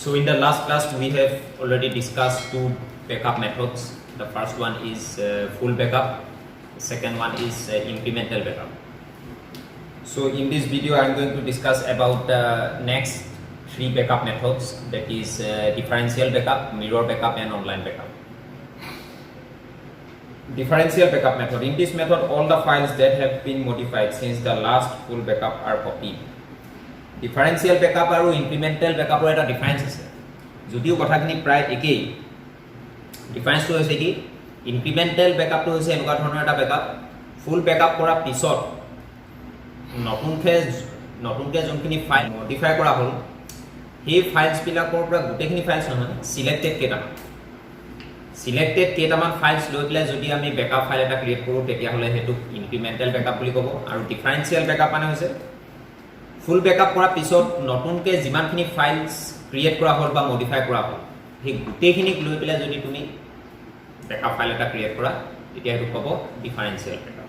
So in the last class we have already discussed two backup methods. The first one is full backup. The second one is incremental backup. So in this video I am going to discuss about the next three backup methods, that is differential backup, mirror backup and online backup. Differential backup method. In this method all the files that have been modified since the last full backup are copied. Differential backup আৰু incremental backup এটা difference আছে, যদিও কথাখিনি প্ৰায় একেই। ডিফাৰেন্সটো হৈছে কি, incremental backup হৈছে এনেকুৱা ধৰণৰ এটা backup, ফুল backup কৰা পিছত নতুনকৈ যোনখিনি ফাইল মডিফাই কৰা হ'ল সেই ফাইলছবিলাকৰ পৰা গোটেইখিনি ফাইলছ নহয়, সিলেক্টেড কেইটামান ফাইলছ লৈ পেলাই যদি আমি বেকআপ ফাইল এটা ক্ৰিয়েট কৰোঁ তেতিয়াহ'লে সেইটো ইনক্ৰিমেণ্টেল বেকআপ বুলি ক'ব। আৰু ডিফাৰেন্সিয়েল বেকআপ মানে হৈছে ফুল বেকআপ কৰাৰ পিছত নতুনকৈ যিমানখিনি ফাইলছ ক্ৰিয়েট কৰা হ'ল বা মডিফাই কৰা হ'ল সেই গোটেইখিনিক লৈ পেলাই যদি তুমি বেকআপ ফাইল এটা ক্ৰিয়েট কৰা তেতিয়া সেইটো ক'ব ডিফাৰেন্সিয়েল বেকআপ।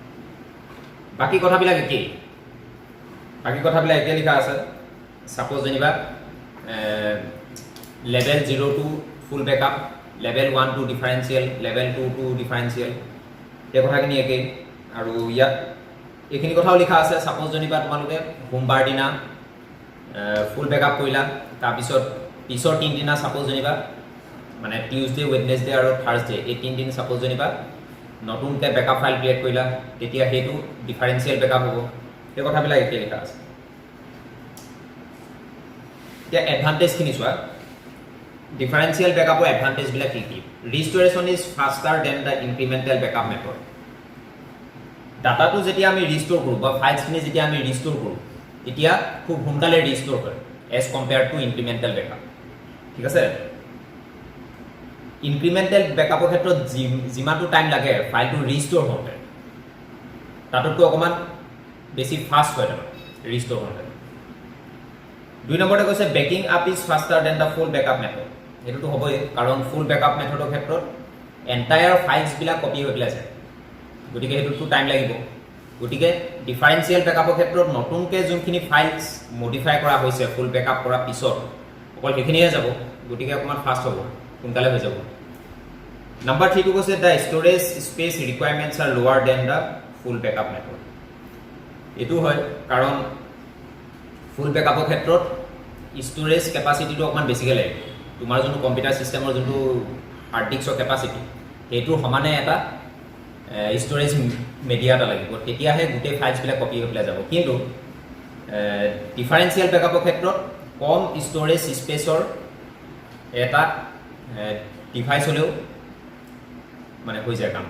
বাকী কথাবিলাক একেই লিখা আছে। ছাপ'জ যেনিবা level 0 to full backup, level 1 to differential, level 2 to differential, এই কথাখিনি একেই। আৰু ইয়াত এইখিনি কথাও লিখা আছে। ছাপ'জ যেনিবা তোমালোকে সোমবাৰ দিনা ফুল বেকআপ কৰিলা, তাৰপিছত পিছৰ 3 দিনা ছাপ'জ যেনিবা মানে টিউজডে, ৱেডনেছডে আৰু থাৰ্ছডে, এই 3 দিন ছাপ'জ যেনিবা নতুনকৈ বেকআপ ফাইল ক্ৰিয়েট কৰিলা, তেতিয়া সেইটো ডিফাৰেন্সিয়েল বেকআপ হ'ব। সেই কথাবিলাক একেই লিখা আছে। এতিয়া এডভান্টেজখিনি চোৱা। ডিফাৰেন্সিয়েল বেকআপৰ এডভান্টেজবিলাক কি কি? Restoration is faster than the incremental backup method. ডাটাটো যেতিয়া আমি ৰিষ্ট'ৰ কৰোঁ বা ফাইলছখিনি যেতিয়া আমি ৰিষ্ট'ৰ কৰোঁ তেতিয়া খুব সোনকালে ৰিষ্ট'ৰ হয় as compare to incremental backup. ঠিক আছে। ইনক্ৰিমেণ্টেল বেকআপৰ ক্ষেত্ৰত যিমানটো টাইম লাগে ফাইলটো ৰিষ্ট'ৰ হওঁতে তাতোতকৈ অকণমান বেছি ফাষ্ট হয় তাৰমানে ৰিষ্ট'ৰ হওঁতে। 2 নম্বৰতে কৈছে backing up is faster than the full backup method. সেইটোতো হ'বই, কাৰণ ফুল বেকআপ মেথডৰ ক্ষেত্ৰত এণ্টায়াৰ ফাইলছবিলাক কপি হৈ পেলাই যায়, গতিকে সেইটোতো টাইম লাগিব। গতিকে ডিফাৰেন্সিয়েল বেকআপৰ ক্ষেত্ৰত নতুনকৈ যোনখিনি ফাইলছ মডিফাই কৰা হৈছে ফুল বেকআপ কৰাৰ পিছত অকল সেইখিনিহে যাব, গতিকে অকণমান ফাষ্ট হ'ব, সোনকালে হৈ যাব। নাম্বাৰ 3টো কৈছে the storage space requirements are lower than the full backup method. এইটো হয়, কাৰণ ফুল বেকআপৰ ক্ষেত্ৰত ষ্ট'ৰেজ কেপাচিটিটো অকণমান বেছিকৈ লাগিব। তোমাৰ যোনটো কম্পিউটাৰ ছিষ্টেমৰ যোনটো হাৰ্ড ডিস্কৰ কেপাচিটি সেইটোৰ সমানে এটা ষ্ট'ৰেজ মেডিয়া এটা লাগিব, তেতিয়াহে গোটেই ফাইলছবিলাক কপি হৈ পেলাই যাব। কিন্তু ডিফাৰেন্সিয়েল বেকআপৰ ক্ষেত্ৰত কম ষ্ট'ৰেজ স্পেচৰ এটা ডিভাইচ হ'লেও মানে হৈ যায় কাম।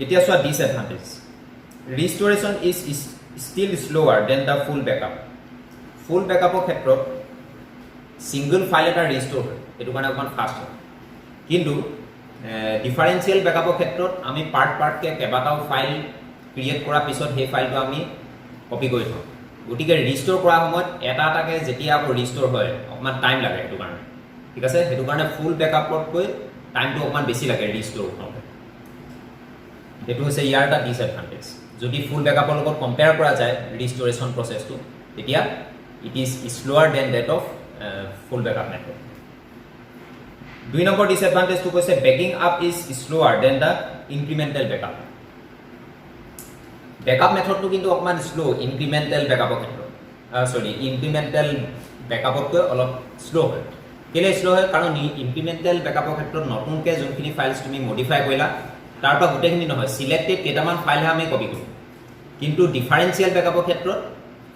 এতিয়া চোৱা disadvantage. Restoration is still slower than the full backup. Full বেকআপৰ ক্ষেত্ৰত ছিংগল ফাইল এটা ৰিষ্ট'ৰ হয়, সেইটো কাৰণে অকণমান ফাষ্ট হয়। কিন্তু ডিফাৰেন্সিয়েল বেকআপৰ ক্ষেত্ৰত আমি পাৰ্টকৈ কেইবাটাও ফাইল ক্ৰিয়েট কৰাৰ পিছত সেই ফাইলটো আমি কপি কৰি থওঁ, গতিকে ৰিষ্ট'ৰ কৰাৰ সময়ত এটা এটাকৈ যেতিয়া আকৌ ৰিষ্ট'ৰ হয় অকণমান টাইম লাগে সেইটো কাৰণে। ঠিক আছে। সেইটো কাৰণে ফুল বেকআপতকৈ টাইমটো অকণমান বেছি লাগে ৰিষ্ট'ৰ হওঁতে। সেইটো হৈছে ইয়াৰ এটা ডিছএডভান্টেজ। যদি ফুল বেকআপৰ লগত কম্পেয়াৰ কৰা যায় ৰিষ্ট'ৰেশ্যন প্ৰচেছটো, তেতিয়া it is slower than that of full backup method. 2 নম্বৰ ডিছএডভান্টেজটো কৈছে backing up is slower than the incremental backup. Backup মেথডটো কিন্তু অকণমান শ্ল' ইনক্ৰিমেণ্টেল বেকআপৰ ক্ষেত্ৰত, ইনক্ৰিমেণ্টেল বেকআপতকৈ অলপ শ্ল' হয়। কেলৈ শ্ল' হয়? কাৰণ ইনক্ৰিমেণ্টেল বেকআপৰ ক্ষেত্ৰত নতুনকৈ যোনখিনি ফাইলছ তুমি মডিফাই কৰিলা তাৰ পৰা গোটেইখিনি নহয়, চিলেক্টেড কেইটামান ফাইলহে আমি কপি কৰোঁ। কিন্তু ডিফাৰেন্সিয়েল বেকআপৰ ক্ষেত্ৰত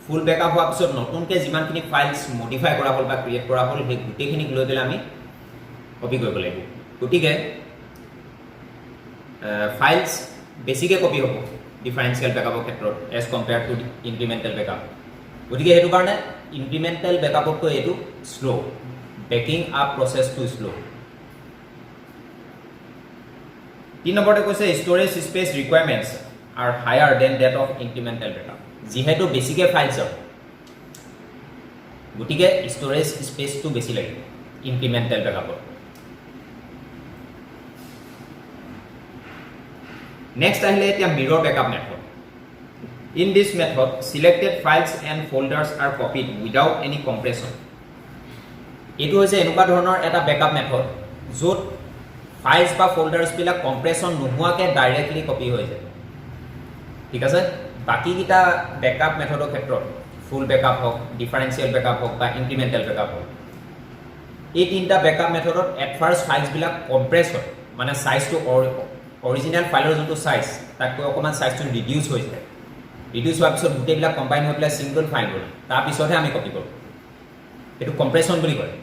ফুল বেকআপ হোৱাৰ পিছত নতুনকৈ যিমানখিনি ফাইলছ মডিফাই কৰা হ'ল বা ক্ৰিয়েট কৰা হ'ল সেই গোটেইখিনিক লৈ পেলাই আমি কপি কৰিব লাগিব। গতিকে ফাইলছ বেছিকৈ কপি হ'ব ডিফাৰেন্সিয়েল বেকআপৰ ক্ষেত্ৰত as compare to incremental backup. গতিকে সেইটো কাৰণে ইনক্ৰিমেণ্টেল বেকআপতকৈ এইটো শ্ল', বেকিং আপ প্ৰচেছটো শ্ল'। 3 নম্বৰতে কৈছে storage space requirements are higher than that of incremental backup. যিহেতু বেছিকৈ ফাইলছ যাব গতিকে ষ্ট'ৰেজ স্পেচটো বেছি লাগিব ইনক্ৰিমেণ্টেল বেকআপত। নেক্সট আহিলে এতিয়া মিৰৰ backup method. In this method, selected files and folders are copied without any compression. এইটো হৈছে এনেকুৱা ধৰণৰ এটা বেকআপ মেথড য'ত ফাইলছ বা ফোল্ডাৰ্ছবিলাক কম্প্ৰেছন নোহোৱাকৈ ডাইৰেক্টলি কপি হৈ যায় ঠিক আছে বাকীকেইটা বেকআপ মেথডৰ ক্ষেত্ৰত ফুল বেকআপ হওক ডিফাৰেঞ্চিয়েল বেকআপ হওক বা ইনক্ৰিমেণ্টেল বেকআপ হওক এই তিনিটা বেকআপ মেথডত এট ফাৰ্ষ্ট ফাইলছবিলাক কম্প্ৰেছ হয় মানে চাইজটো অৰিজিনেল ফাইলৰ যোনটো চাইজ তাতকৈ অকণমান চাইজটো ৰিডিউচ হৈ যায় ৰিডিউচ হোৱাৰ পিছত গোটেইবিলাক কম্বাইন হৈ পেলাই ছিংগল ফাইল হয় তাৰপিছতহে আমি কপি কৰোঁ এইটো কম্প্ৰেছন বুলি কয়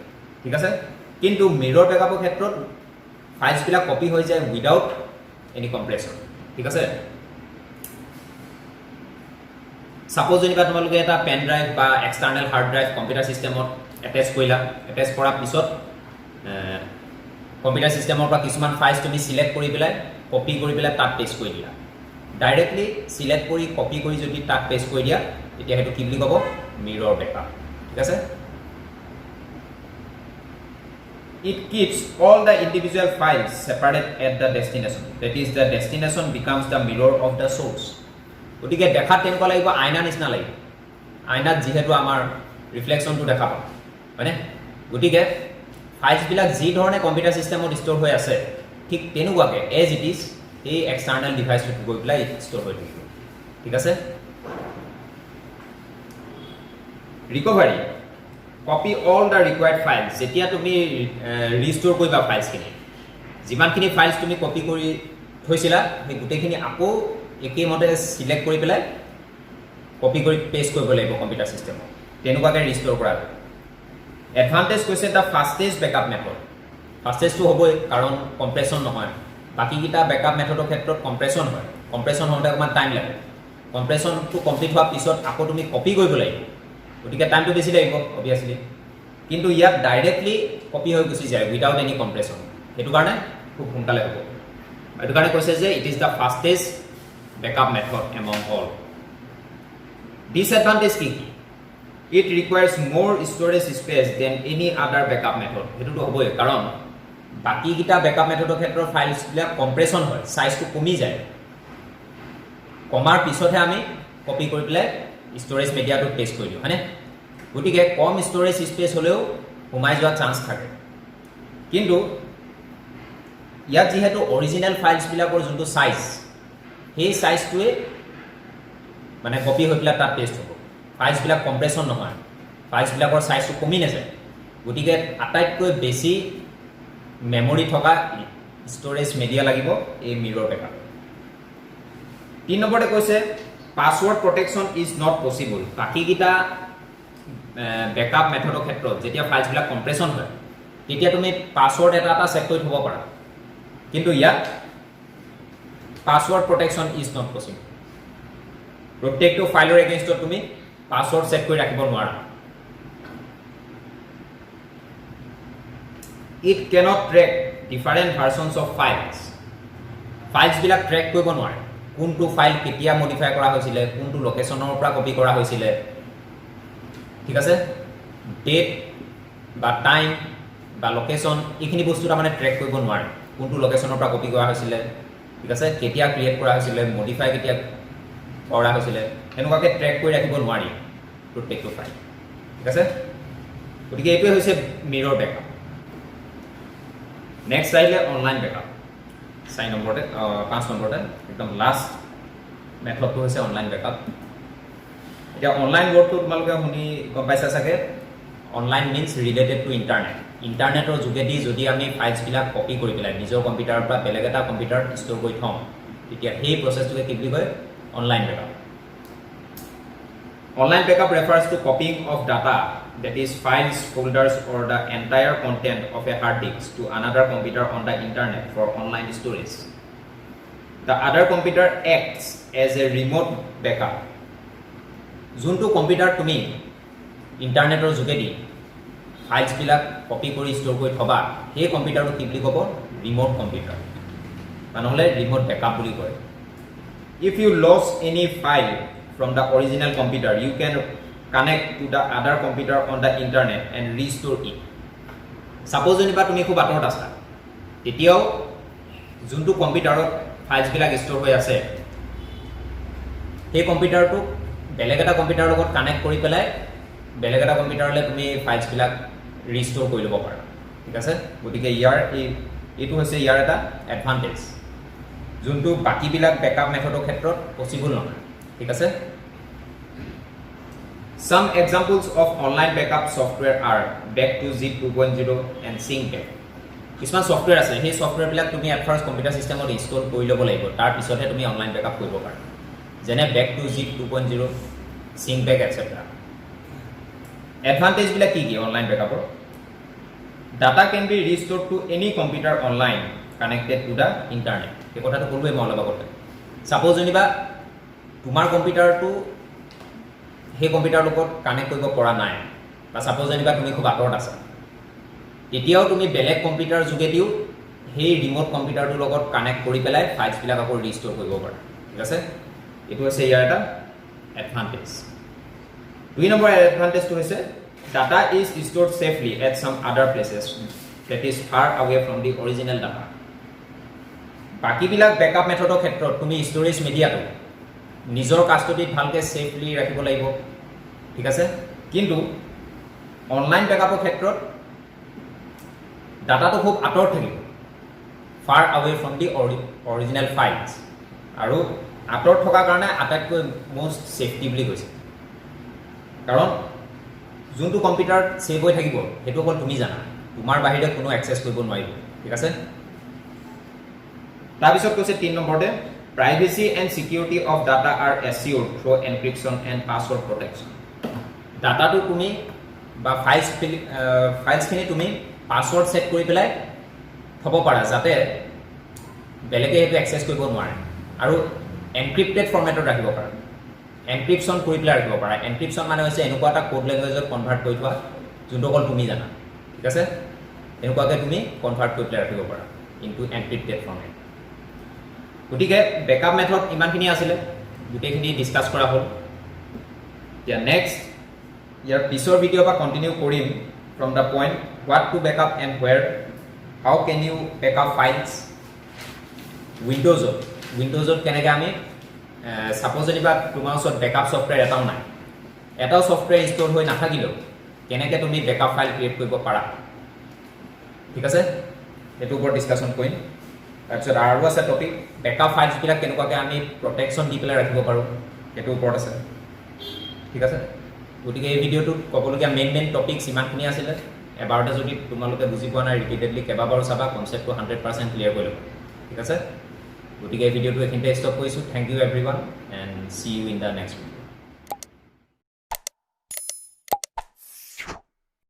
ঠিক আছে কিন্তু মিৰৰ বেকআপৰ ক্ষেত্ৰত ফাইলছবিলাক কপি হৈ যায় উইদাউট এনি কম্প্ৰেছন ঠিক আছে সাপোজ যেনিবা তোমালোকে এটা পেন ড্ৰাইভ বা এক্সটাৰ্নেল হাৰ্ড ড্ৰাইভ কম্পিউটাৰ সিস্টেমত এটাচ কৰিলা এটাচ কৰাৰ পিছত কম্পিউটাৰ সিস্টেমৰ পৰা কিছুমান ফাইলছ তুমি সিলেক্ট কৰি পেলাই কপি কৰি পেলাই তাত পেষ্ট কৰি দিলা ডাইৰেক্টলি সিলেক্ট কৰি কপি কৰি যদি তাত পেষ্ট কৰি দিয়া তেতিয়া হেতু কি বুলি ক'ব মিৰৰ বেকআপ ঠিক আছে it keeps all the individual files separated at the destination that is the destination becomes the mirror of the source গতিকে দেখাত তেনেকুৱা লাগিব আইনা নিচিনা লাগিব আইনাত যিহেতু আমাৰ ৰিফ্লেকশ্যনটো দেখা পাওঁ হয়নে গতিকে ফাইলছবিলাক যি ধৰণে কম্পিউটাৰ সিস্টেমত ষ্ট'ৰ হৈ আছে ঠিক তেনেকুৱাকৈ এজ ইট ইজ এই এক্সটাৰ্নেল ডিভাইচটোত গৈ পেলাই ষ্ট'ৰ হৈ থাকিব ঠিক আছে recovery copy all the required files যেতিয়া তুমি ৰিষ্ট'ৰ কৰিবা ফাইলছখিনি যিমানখিনি ফাইলছ তুমি কপি কৰি থৈছিলা সেই গোটেইখিনি আকৌ একেমতে সিলেক্ট কৰি পেলাই কপি কৰি পেষ্ট কৰিব লাগিব কম্পিউটাৰ সিস্টেমত তেনেকুৱাকৈ ৰিষ্ট'ৰ কৰা এডভান্টেজ কৈছে দ্য ফাষ্টেষ্ট বেকআপ মেথড ফাষ্টেজটো হ'বই কাৰণ কম্প্ৰেছন নহয় বাকীকেইটা বেকআপ মেথডৰ ক্ষেত্ৰত কম্প্ৰেছন হয় কম্প্ৰেছন হওঁতে অকণমান টাইম লাগে কম্প্ৰেছনটো কমপ্লিট হোৱাৰ পিছত আকৌ তুমি কপি কৰিব লাগিব গতিকে টাইমটো বেছি লাগিব অবভিয়াছলি কিন্তু ইয়াত ডাইৰেক্টলি কপি হৈ গুচি যায় উইদাউট এনি কম্প্ৰেছন সেইটো কাৰণে খুব সোনকালে হ'ব এইটো কাৰণে কৈছে যে it is the fastest backup method among all disadvantage কি it requires more storage space than any other backup method সেইটোতো হ'বই কাৰণ বাকীকেইটা বেকআপ মেথডৰ ক্ষেত্ৰত ফাইলছবিলাক কম্প্ৰেছন হয় চাইজটো কমি যায় কমাৰ পিছতহে আমি কপি কৰি পেলাই ষ্ট'ৰেজ মিডিয়াটোত পেষ্ট কৰি দিওঁ হয়নে গতিকে কম ষ্ট'ৰেজ স্পেচ হ'লেও সোমাই যোৱা চান্স থাকে কিন্তু ইয়াত যিহেতু অৰিজিনেল ফাইলছবিলাকৰ যোনটো চাইজ সেই চাইজটোৱে মানে কপি হৈ পেলাই তাত পেষ্ট হ'ব ফাইলছবিলাক কম্প্ৰেছন নহয় ফাইলছবিলাকৰ চাইজটো কমি নাযায় গতিকে আটাইতকৈ বেছি মেমৰি থকা ষ্ট'ৰেজ মিডিয়া লাগিব এই মিৰৰ বেকআপ 3 নম্বৰতে কৈছে password protection is not possible বাকীকেইটা বেকআপ মেথডৰ ক্ষেত্ৰত যেতিয়া ফাইলছবিলাক কম্প্ৰেছন হয় তেতিয়া তুমি পাছৱৰ্ড এটা চেক কৰি থ'ব পাৰা কিন্তু ইয়াত password protection is not possible প্ৰত্যেকটো ফাইলৰ এগেইনষ্টত তুমি পাছৱৰ্ড চেক কৰি ৰাখিব নোৱাৰা it cannot track different versions of ফাইলছবিলাক ট্ৰেক কৰিব নোৱাৰে কোনটো ফাইল কেতিয়া মডিফাই কৰা হৈছিলে কোনটো লোকেশ্যনৰ পৰা কপি কৰা হৈছিলে ঠিক আছে ডেট বা টাইম বা লোকেশ্যন এইখিনি বস্তু তাৰমানে ট্ৰেক কৰিব নোৱাৰে কোনটো লোকেশ্যনৰ পৰা কপি কৰা হৈছিলে ঠিক আছে কেতিয়া ক্ৰিয়েট কৰা হৈছিলে মডিফাই কেতিয়া কৰা হৈছিলে এনেকুৱাকৈ ট্ৰেক কৰি ৰাখিব নোৱাৰি প্ৰত্যেকটো ফাইল ঠিক আছে গতিকে এইটোৱে হৈছে মিৰৰ বেকআপ নেক্সট আহিলে অনলাইন বেকআপ 5 নম্বৰতে একদম লাষ্ট মেথডটো হৈছে অনলাইন বেকআপ এতিয়া অনলাইন ৱৰ্ডটো তোমালোকে শুনি গম পাইছা চাগে অনলাইন মিনছ ৰিলেটেড টু ইণ্টাৰনেটৰ যোগেদি যদি আমি ফাইলছবিলাক কপি কৰি পেলাই নিজৰ কম্পিউটাৰৰ পৰা বেলেগ এটা কম্পিউটাৰত ষ্ট'ৰ কৰি থওঁ তেতিয়া সেই প্ৰচেছটোকে কি বুলি কয় online backup Online backup refers to copying of data, that is files, folders or the entire content of a hard disk to another computer on the internet for online storage. The other computer acts as a remote backup. যোনটো computer তুমি ইণ্টাৰনেটৰ যোগেদি ফাইলছবিলাক copy কৰি store কৰি থবা সেই কম্পিউটাৰটো কি বুলি ক'ব ৰিম'ট কম্পিউটাৰ নহ'লে ৰিম'ট বেকআপ বুলি কয় If you lose any file from the original computer, you can connect to the other computer on the internet and restore it. Suppose যেনিবা তুমি খুব আঁতৰত আছা তেতিয়াও যোনটো কম্পিউটাৰত ফাইলছবিলাক ষ্ট'ৰ হৈ আছে সেই কম্পিউটাৰটো বেলেগ এটা কম্পিউটাৰৰ লগত কানেক্ট কৰি পেলাই বেলেগ এটা কম্পিউটাৰলৈ তুমি ফাইলছবিলাক ৰিষ্ট'ৰ কৰি ল'ব পাৰা ঠিক আছে গতিকে এইটো হৈছে ইয়াৰ এটা এডভান্টেজ যোনটো বাকীবিলাক বেকআপ মেথডৰ ক্ষেত্ৰত পচিবল নহয় ঠিক আছে Some examples of online backup software are Back2Zip 2.0 and SyncBack. কিছুমান ছফটৱেৰ আছে সেই ছফটৱেৰবিলাক তুমি এট ফাৰ্ষ্ট কম্পিউটাৰ চিষ্টেমত ইনষ্টল কৰি ল'ব লাগিব তাৰ পিছতহে তুমি অনলাইন বেকআপ কৰিব পাৰা যেনে Back2Zip 2.0 SyncBack etc. এডভান্টেজবিলাক কি কি অনলাইন বেকআপৰ data can be restored to any computer online connected to the internet এই কথাটো ক'লোৱে মই অলপ আগতে ছাপ'জ যেনিবা তোমাৰ কম্পিউটাৰটো সেই কম্পিউটাৰৰ লগত কানেক্ট কৰিব পৰা নাই বা ছাপ'জ যেনিবা তুমি খুব আঁতৰত আছা তেতিয়াও তুমি বেলেগ কম্পিউটাৰ যোগেদিও সেই ৰিম'ট কম্পিউটাৰটোৰ লগত কানেক্ট কৰি পেলাই ফাইলছবিলাক আকৌ ৰিষ্ট'ৰ কৰিব পাৰা ঠিক আছে এইটো হৈছে ইয়াৰ এটা এডভান্টেজ 2 নম্বৰ এডভান্টেজটো হৈছে data is stored safely at some other places that is far away from the original data বাকীবিলাক বেকআপ মেথডৰ ক্ষেত্ৰত তুমি ষ্ট'ৰেজ মিডিয়াটো নিজৰ কাষ্টডিত ভালকৈ ছেফলি ৰাখিব লাগিব ঠিক আছে কিন্তু অনলাইন বেকআপৰ ক্ষেত্ৰত ডাটাটো খুব আঁতৰত থাকিব ফাৰ away from the original files আৰু আঁতৰত থকাৰ কাৰণে আটাইতকৈ মষ্ট ছেফটি বুলি কৈছে কাৰণ যোনটো কম্পিউটাৰত ছেভ হৈ থাকিব সেইটো অকল তুমি জানা তোমাৰ বাহিৰে কোনো এক্সেছ কৰিব নোৱাৰিব ঠিক আছে তাৰপিছত কৈছে 3 নম্বৰতে Privacy and security of data are assured through encryption and password protection. Data to তুমি বা ফাইলছখিনি তুমি পাছৱৰ্ড সেট কৰি পেলাই থব পাৰা যাতে বেলেগে সেইটো এক্সেছ কৰিব নোৱাৰে আৰু এনক্ৰিপ্টেড ফৰ্মেটত ৰাখিব পাৰা এনক্ৰিপশ্যন কৰি পেলাই ৰাখিব পাৰা এনক্ৰিপশ্যন মানে হৈছে এনেকুৱা এটা কোড লেংগুৱেজত কনভাৰ্ট কৰি থোৱা যোনটো অকল তুমি জানা ঠিক আছে এনেকুৱাকৈ তুমি কনভাৰ্ট কৰি পেলাই ৰাখিব পাৰা ইনটু এনক্ৰিপ্টেড ফৰ্মেট গতিকে বেকআপ মেথড ইমানখিনি আছিলে গোটেইখিনি ডিছকাছ কৰা হ'ল এতিয়া নেক্সট ইয়াৰ পিছৰ ভিডিঅ' পৰা কণ্টিনিউ কৰিম from the point what to backup and where how can you backup files উইণ্ড'জত কেনেকৈ আমি ছাপ'জ যেনিবা তোমাৰ ওচৰত বেকআপ ছফ্টৱেৰ এটাও নাই এটাও ছফ্টৱেৰ ইনষ্টল হৈ নাথাকিলেও কেনেকৈ তুমি বেকআপ ফাইল ক্ৰিয়েট কৰিব পাৰা ঠিক আছে সেইটোৰ ওপৰত ডিছকাশ্যন কৰিম তাৰপিছত আৰু আছে টপিক বেকআপ ফাইলছবিলাক কেনেকুৱাকৈ আমি প্ৰটেকশ্যন দি পেলাই ৰাখিব পাৰোঁ সেইটোৰ ওপৰত আছে ঠিক আছে গতিকে এই ভিডিঅ'টোত ক'বলগীয়া মেইন টপিকছ ইমানখিনি আছিলে এবাৰতে যদি তোমালোকে বুজি পোৱা নাই ৰিপিটেডলি কেইবাবাৰো চাবা কনচেপ্টটো 100% ক্লিয়াৰ কৰি ল'বা ঠিক আছে গতিকে এই ভিডিঅ'টো এইখিনিতে ষ্টপ কৰিছোঁ thank you everyone and see you in the next